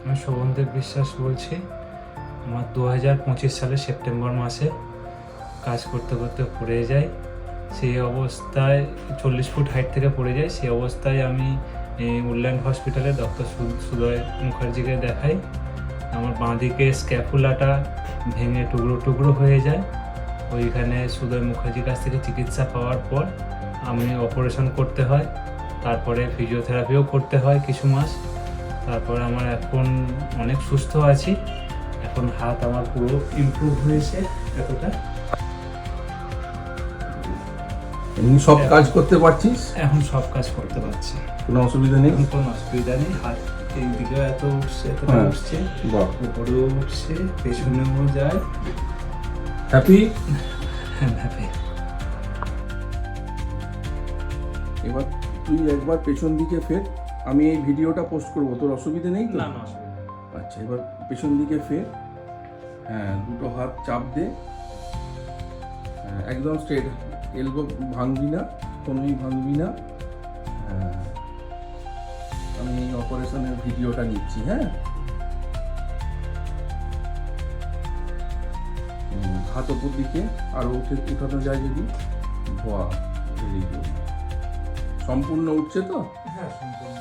আমি শোভনদেব বিশ্বাস বলছি। আমার 2025 সালের সেপ্টেম্বর মাসে কাজ করতে করতে পড়ে যাই। সেই অবস্থায় 40 ফুট হাইট থেকে পড়ে যাই। সেই অবস্থায় আমি উডল্যান্ড হসপিটালে ডক্টর সুদয় মুখার্জিকে দেখাই। আমার বাঁদিকে স্ক্যাপুলাটা ভেঙে টুকরো টুকরো হয়ে যায়। ওইখানে সুদয় মুখার্জির কাছ থেকে চিকিৎসা পাওয়ার পর আমি অপারেশন করতে হয়, তারপরে ফিজিওথেরাপিও করতে হয় কিছু মাস। তারপর আমার এখন অনেক সুস্থ আছি। এখন হাত আমার পুরো ইমপ্রুভ হয়েছে এতটা। এমনি সব কাজ করতে পারছিস? এখন সব কাজ করতে পারছি, কোনো অসুবিধা নেই? এখন কোনো অসুবিধা নেই। হাত এই দিকেও এত উঠছে, এতটা হ্যাঁ। উঠছে, বাহ, উপরেও উঠছে, পেছনেও যায়। হ্যাপি? হ্যাঁ, হ্যাপি। এবার তুই একবার পেছন দিকে ফের, আমি এই ভিডিওটা পোস্ট করবো, তোর অসুবিধা নেই তো? না, না অসুবিধা নেই। আচ্ছা, এবার পেছন দিকে ফের। হ্যাঁ, দুটো হাত চাপ দে। হ্যাঁ, একদম স্ট্রেট, এলবো ভাঙবি না, কোনোই ভাঙবি না। হ্যাঁ, আমি এই অপারেশনের ভিডিওটা নিচ্ছি। হ্যাঁ, হাত ওপর দিকে আরো উঠানো যায় যদি। বাহ, ভেরি গুড। সম্পূর্ণ উঠছে তো? হ্যাঁ, সম্পূর্ণ।